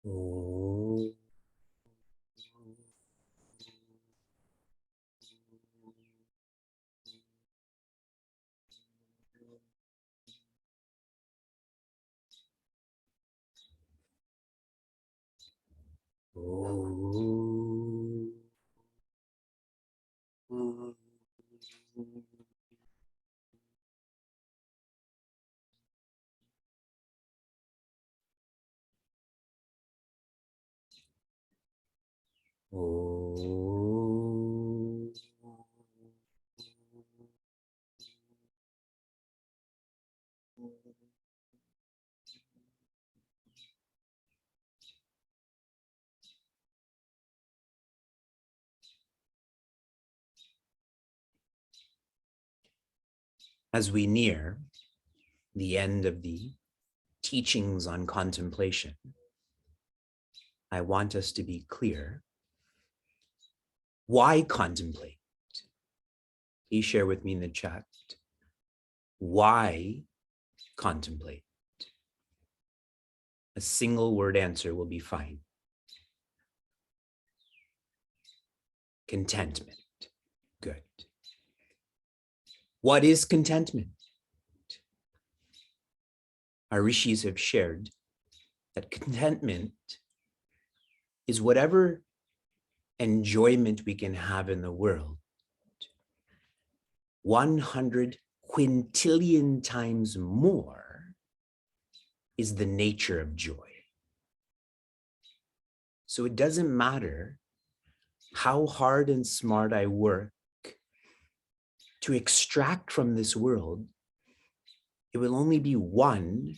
Oh. As we near the end of the teachings on contemplation, I want us to be clear. Why contemplate? Please share with me in the chat. Why contemplate? A single word answer will be fine. Contentment. Good. What is contentment? Our rishis have shared that contentment is whatever enjoyment we can have in the world 100 quintillion times more is the nature of joy. So it doesn't matter how hard and smart I work to extract from this world, it will only be 1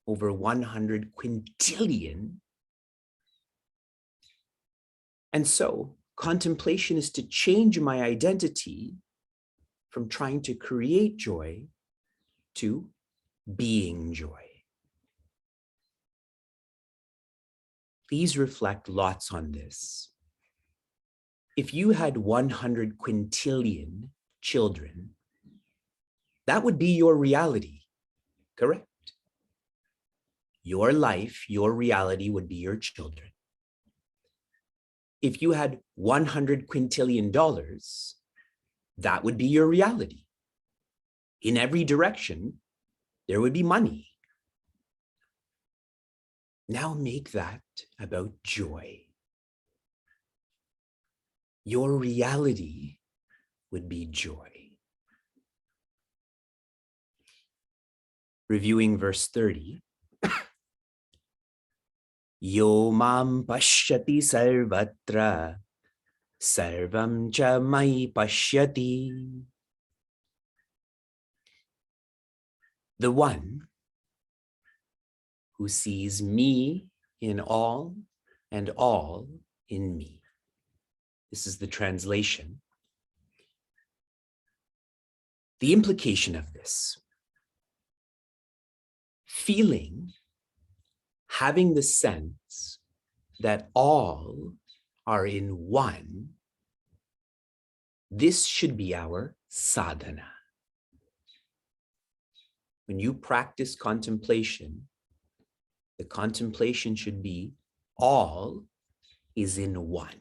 over 100 quintillion. And so contemplation is to change my identity from trying to create joy to being joy. Please reflect lots on this. If you had 100 quintillion children, that would be your reality, correct? Your life, your reality would be your children. If you had 100 quintillion dollars, that would be your reality. In every direction, there would be money. Now make that about joy. Your reality would be joy. Reviewing verse 30. Yo mam pashyati sarvatra sarvam cha mai pashyati. The one who sees me in all and all in me. This is the translation. The implication of this: feeling, having the sense that all are in one, this should be our sadhana. When you practice contemplation, the contemplation should be all is in one.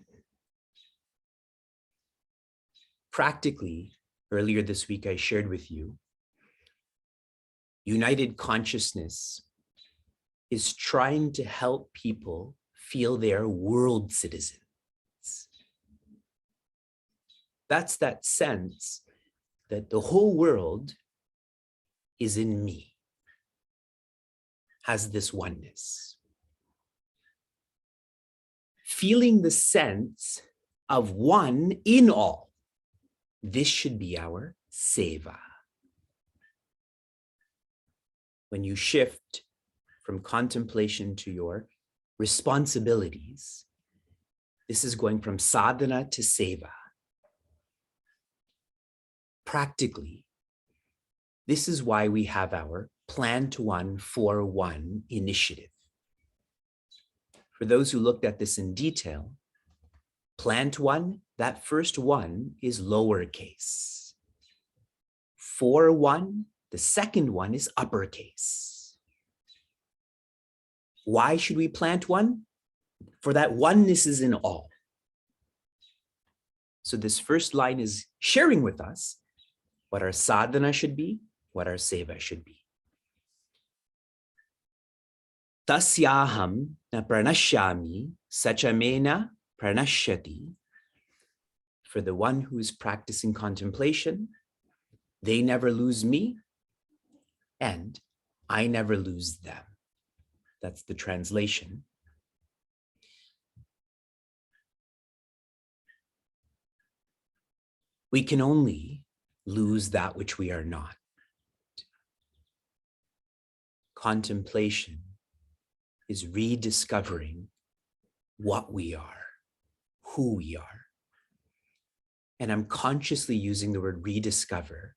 Practically, earlier this week, I shared with you, United Consciousness is trying to help people feel they are world citizens. That's that sense that the whole world is in me, has this oneness. Feeling the sense of one in all, this should be our seva. When you shift from contemplation to your responsibilities, this is going from sadhana to seva. Practically, this is why we have our Plant One for One initiative. For those who looked at this in detail, Plant One, that first one is lowercase. For One, the second one is uppercase. Why should we plant one? For that oneness is in all. So this first line is sharing with us what our sadhana should be, what our seva should be. Tasyaham na pranashyami sachamena pranashyati. For the one who's practicing contemplation, they never lose me, and I never lose them. That's the translation. We can only lose that which we are not. Contemplation is rediscovering what we are, who we are. And I'm consciously using the word rediscover.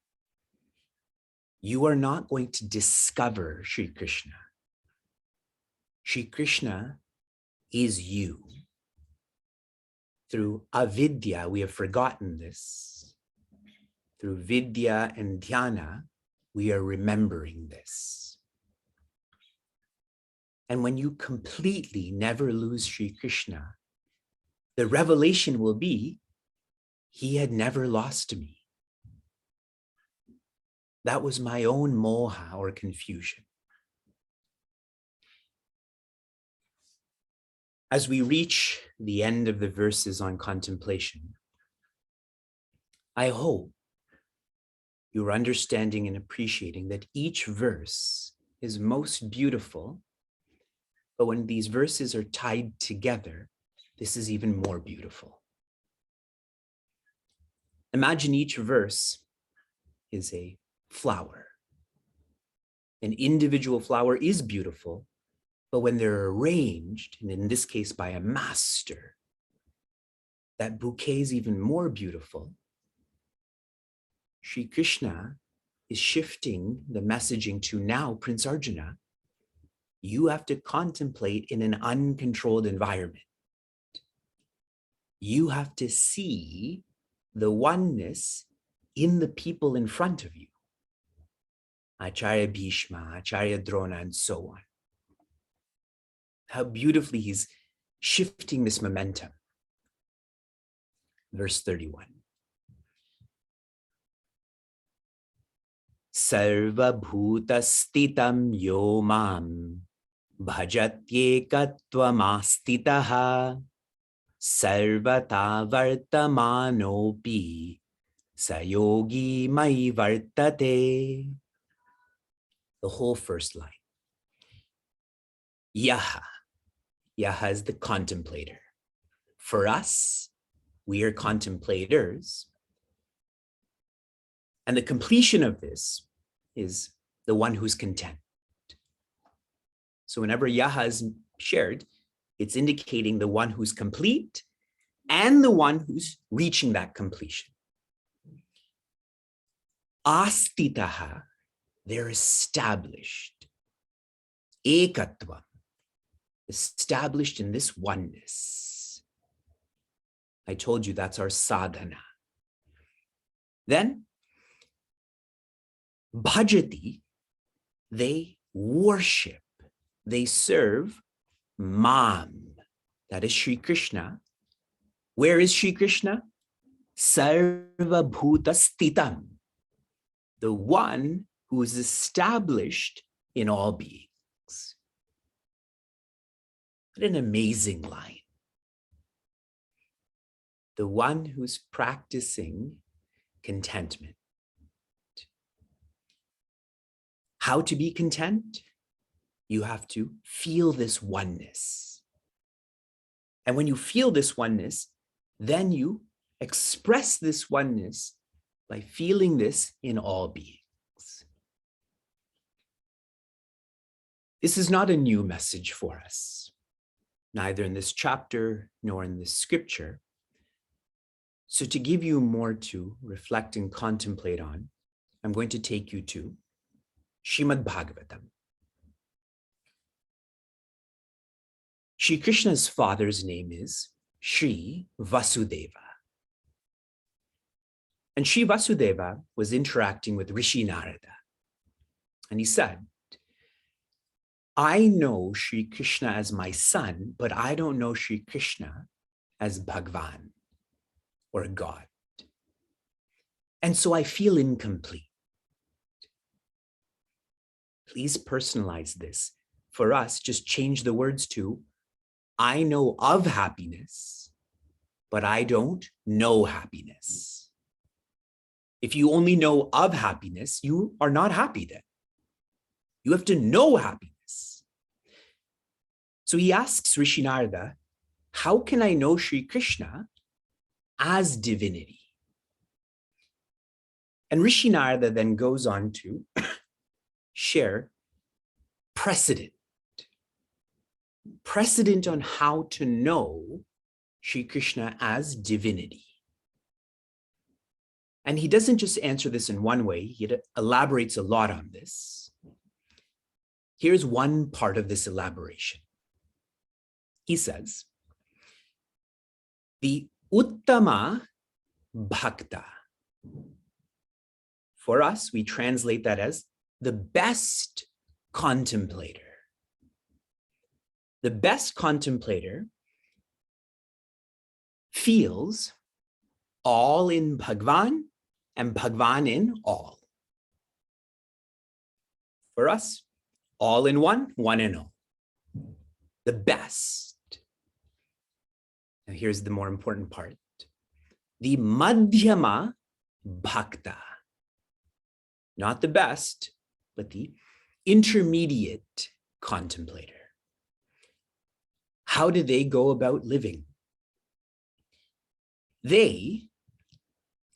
You are not going to discover Shri Krishna. Shri Krishna is you. Through avidya, we have forgotten this. Through vidya and dhyana, we are remembering this. And when you completely never lose Shri Krishna, the revelation will be, he had never lost me. That was my own moha or confusion. As we reach the end of the verses on contemplation, I hope you're understanding and appreciating that each verse is most beautiful, but when these verses are tied together, this is even more beautiful. Imagine each verse is a flower. An individual flower is beautiful, but when they're arranged, and in this case by a master, that bouquet is even more beautiful. Shri Krishna is shifting the messaging to now, Prince Arjuna, you have to contemplate in an uncontrolled environment. You have to see the oneness in the people in front of you. Acharya Bhishma, Acharya Drona, and so on. How beautifully he's shifting this momentum. Verse 31. Sarva bhuta stitam yo mam bhajatyekattvamastitaha sarvata vartamanopi sayogi mai vartate. The whole first line. Yaha. Yaha is the contemplator. For us, we are contemplators. And the completion of this is the one who's content. So whenever Yaha is shared, it's indicating the one who's complete and the one who's reaching that completion. Astitaha, they're established. Ekatvam, established in this oneness. I told you that's our sadhana. Then, bhajati, they worship, they serve mam. That is Shri Krishna. Where is Shri Krishna? Sarva bhuta stitam, the one who is established in all beings. What an amazing line. The one who's practicing contentment. How to be content? You have to feel this oneness. And when you feel this oneness, then you express this oneness by feeling this in all beings. This is not a new message for us, neither in this chapter nor in this scripture. So to give you more to reflect and contemplate on, I'm going to take you to Srimad Bhagavatam. Shri Krishna's father's name is Shri Vasudeva. And Shri Vasudeva was interacting with Rishi Narada. And he said, I know Shri Krishna as my son, but I don't know Shri Krishna as Bhagwan or God. And so I feel incomplete. Please personalize this. For us, just change the words to, I know of happiness, but I don't know happiness. If you only know of happiness, you are not happy then. You have to know happiness. So he asks Rishi Narada, how can I know Shri Krishna as divinity? And Rishi Narada then goes on to share precedent on how to know Shri Krishna as divinity. And he doesn't just answer this in one way, he elaborates a lot on this. Here's one part of this elaboration. He says, the uttama bhakta. For us, we translate that as the best contemplator. The best contemplator feels all in Bhagwan and Bhagwan in all. For us, all in one in all. The best. Now here's the more important part. The madhyama bhakta. Not the best, but the intermediate contemplator. How do they go about living? They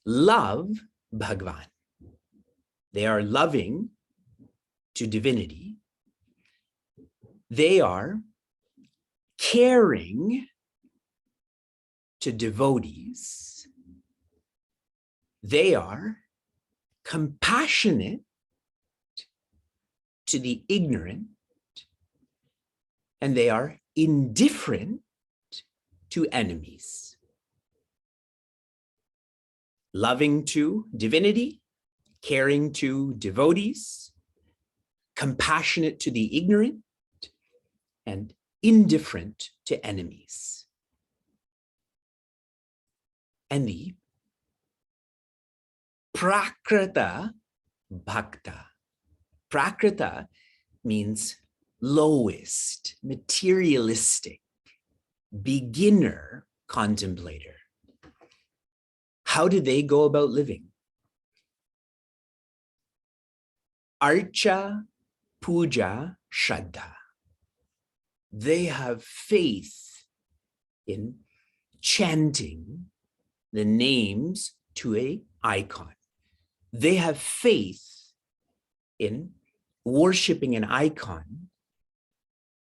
love Bhagwan. They are loving to divinity. They are caring to devotees. They are compassionate to the ignorant, and they are indifferent to enemies. Loving to divinity, caring to devotees, compassionate to the ignorant, and indifferent to enemies. And the prakrita bhakta. Prakrita means lowest, materialistic, beginner contemplator. How do they go about living? Archa, puja, shraddha. They have faith in chanting the names to an icon. They have faith in worshiping an icon,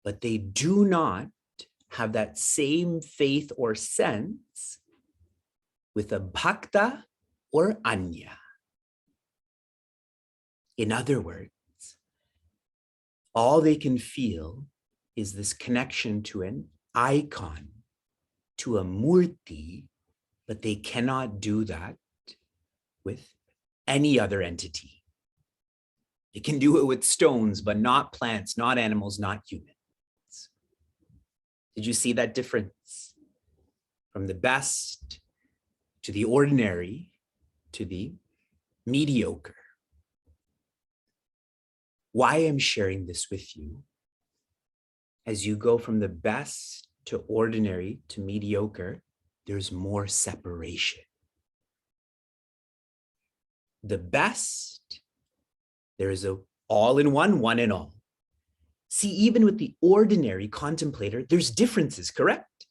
but they do not have that same faith or sense with a bhakta or anya. In other words, all they can feel is this connection to an icon, to a murti, but they cannot do that with any other entity. They can do it with stones, but not plants, not animals, not humans. Did you see that difference? From the best to the ordinary to the mediocre. Why I'm sharing this with you, as you go from the best to ordinary to mediocre, there's more separation. The best, there is a all in one, one in all. See, even with the ordinary contemplator, there's differences, correct?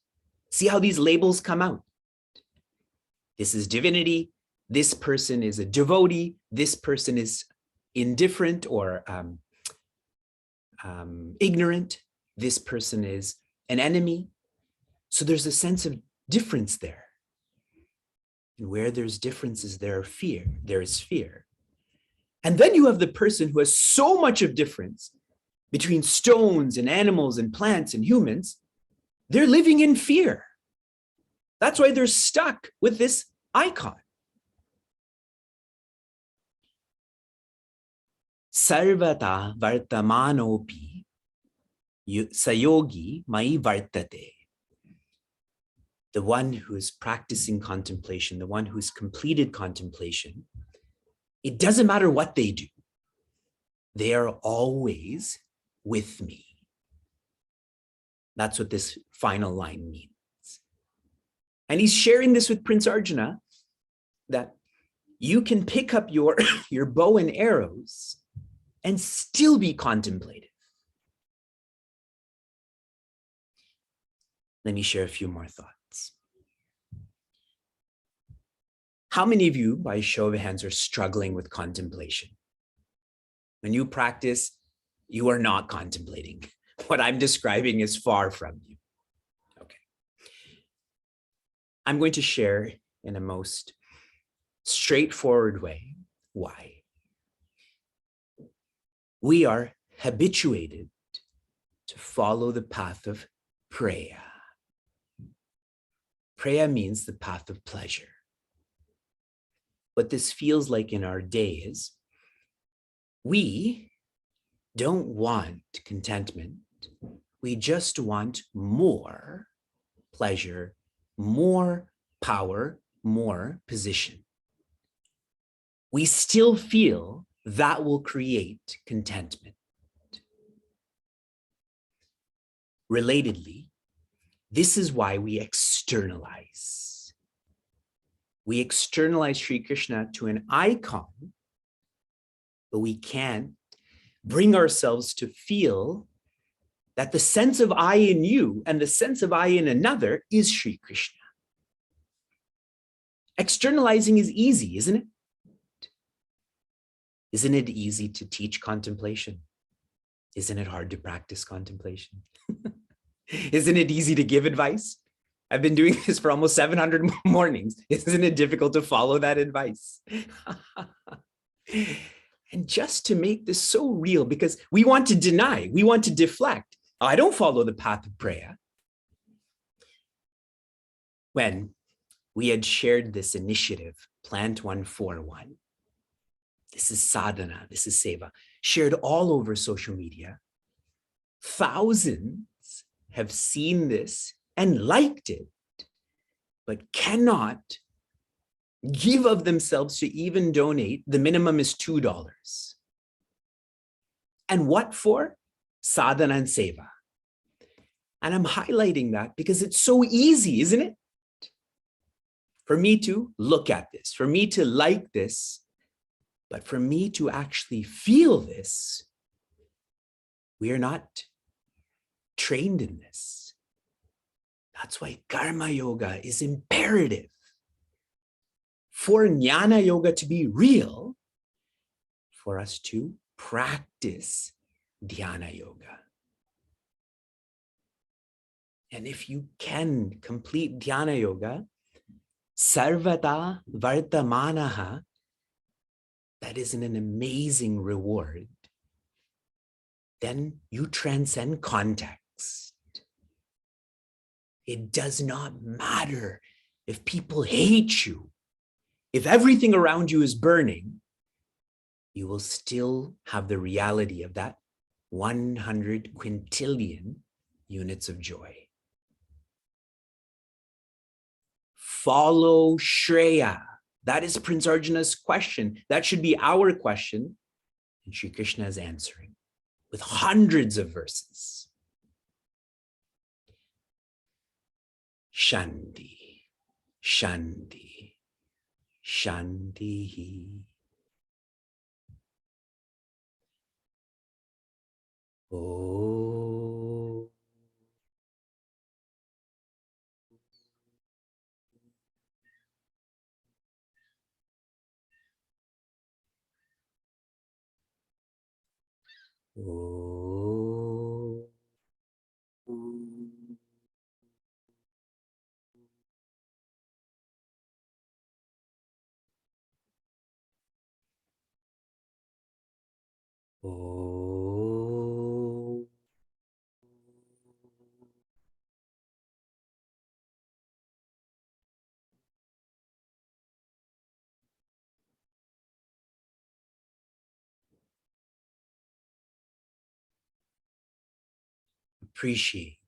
See how these labels come out. This is divinity. This person is a devotee. This person is indifferent or ignorant. This person is an enemy. So there's a sense of difference there. And where there's differences, there is fear. And then you have the person who has so much of difference between stones and animals and plants and humans. They're living in fear. That's why they're stuck with this icon. Sarvata vartamanopi sayogi mai vartate. The one who is practicing contemplation, the one who's completed contemplation, it doesn't matter what they do. They are always with me. That's what this final line means. And he's sharing this with Prince Arjuna, that you can pick up your bow and arrows and still be contemplative. Let me share a few more thoughts. How many of you, by show of hands, are struggling with contemplation? When you practice, you are not contemplating. What I'm describing is far from you. Okay. I'm going to share in a most straightforward way why. We are habituated to follow the path of preya. Preya means the path of pleasure. What this feels like in our day is we don't want contentment. We just want more pleasure, more power, more position. We still feel that will create contentment. Relatedly, this is why we externalize. We externalize Shri Krishna to an icon, but we can't bring ourselves to feel that the sense of I in you and the sense of I in another is Shri Krishna. Externalizing is easy, isn't it? Isn't it easy to teach contemplation? Isn't it hard to practice contemplation? Isn't it easy to give advice? I've been doing this for almost 700 mornings. Isn't it difficult to follow that advice? And just to make this so real, because we want to deny, we want to deflect. I don't follow the path of preya. When we had shared this initiative, Plant 141, this is sadhana, this is seva, shared all over social media. Thousands have seen this and liked it, but cannot give of themselves to even donate. The minimum is $2. And what for? Sadhana and seva. And I'm highlighting that because it's so easy, isn't it? For me to look at this, for me to like this, but for me to actually feel this, we are not trained in this. That's why karma yoga is imperative. For jnana yoga to be real, for us to practice dhyana yoga. And if you can complete dhyana yoga, sarvata vartamanaha, that is an amazing reward. Then you transcend context. It does not matter if people hate you. If everything around you is burning, you will still have the reality of that 100 quintillion units of joy. Follow shreya. That is Prince Arjuna's question. That should be our question. And Shri Krishna is answering with hundreds of verses. Shanti, Shanti, Shanti. Oh. Oh. Oh. appreciate,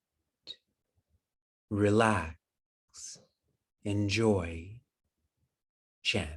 relax, enjoy, chant.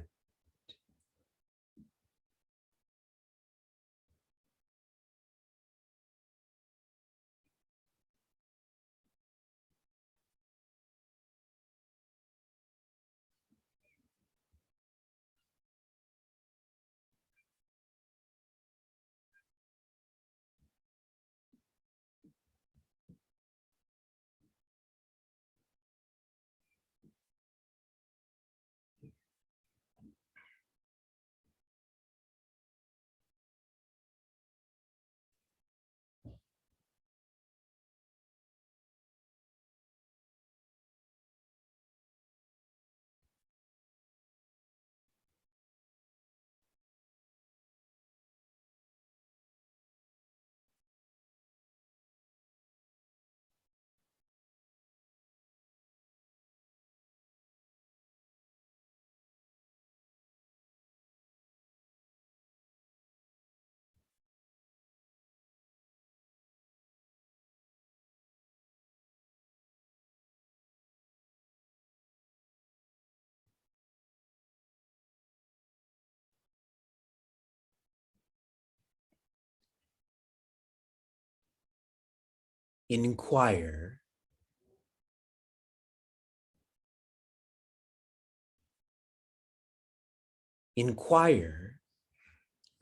Inquire, inquire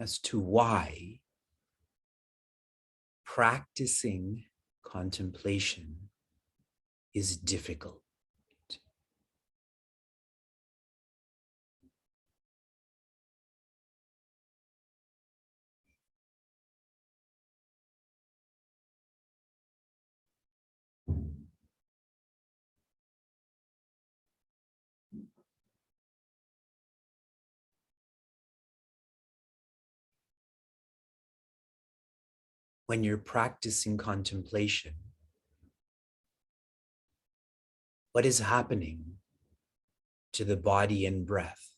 as to why practicing contemplation is difficult. When you're practicing contemplation, what is happening to the body and breath?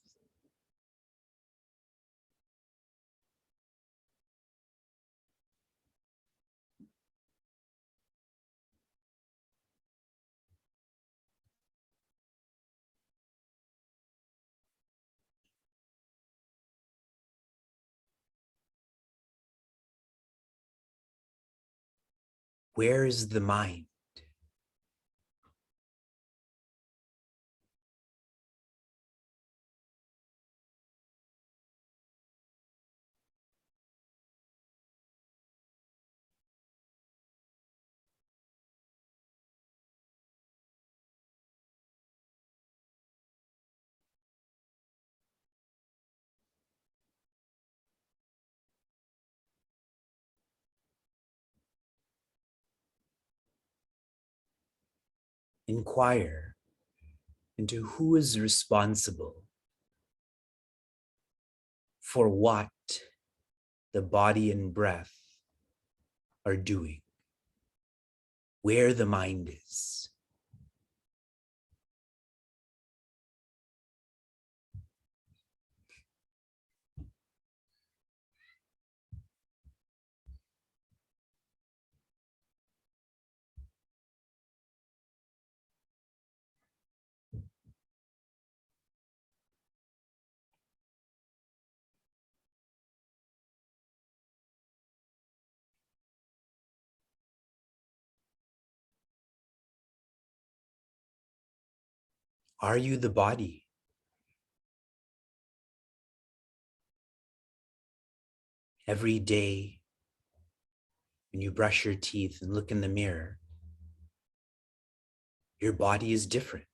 Where is the mind? Inquire into who is responsible for what the body and breath are doing, where the mind is. Are you the body? Every day, when you brush your teeth and look in the mirror, your body is different.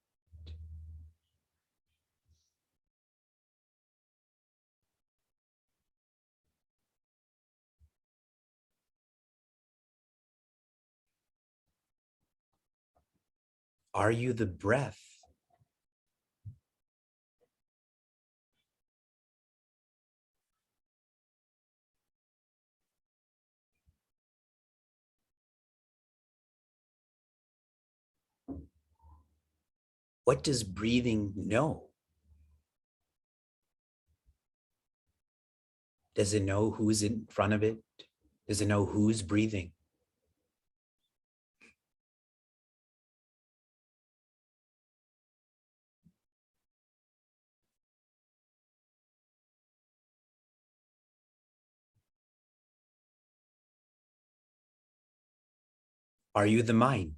Are you the breath? What does breathing know? Does it know who's in front of it? Does it know who's breathing? Are you the mind?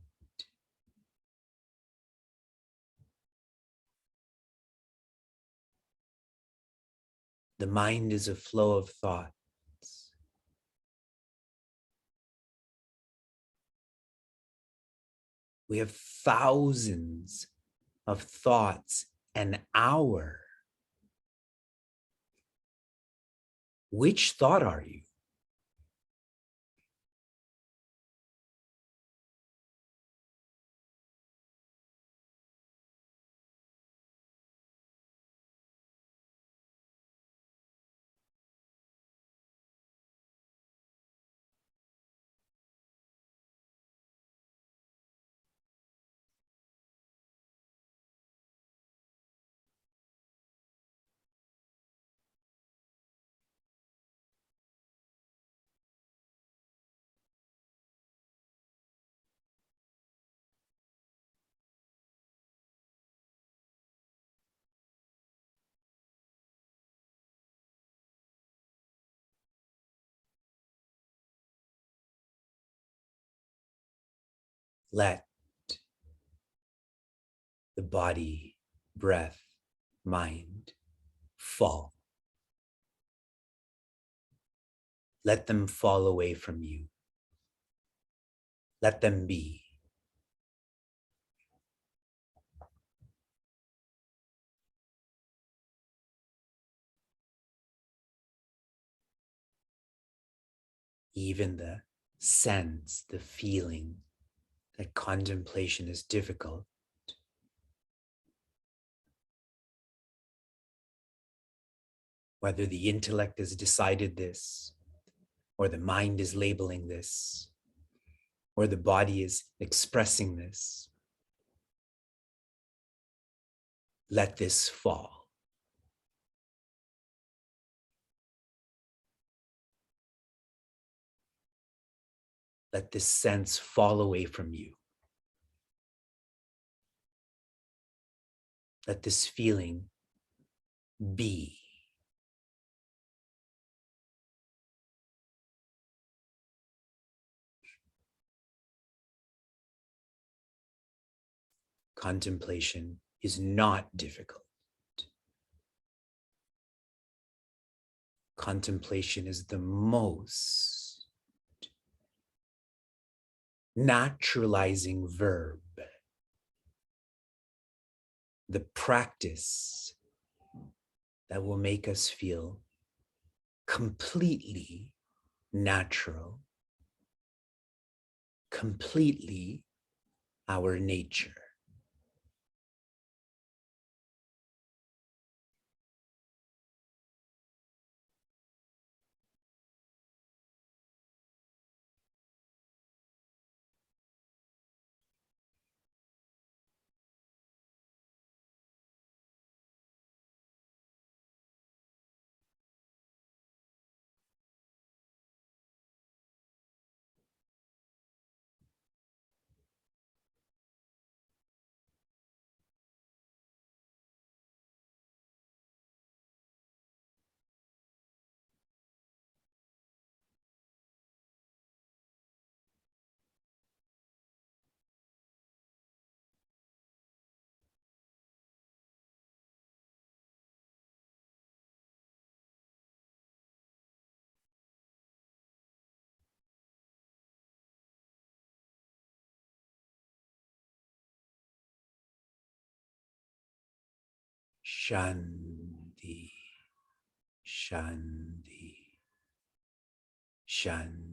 The mind is a flow of thoughts. We have thousands of thoughts an hour. Which thought are you? Let the body, breath, mind fall. Let them fall away from you. Let them be. Even the sense, the feeling that contemplation is difficult, whether the intellect has decided this, or the mind is labeling this, or the body is expressing this, let this fall. Let this sense fall away from you. Let this feeling be. Contemplation is not difficult. Contemplation is the most naturalizing verb, the practice that will make us feel completely natural, completely our nature. Shanti, Shanti, Shanti.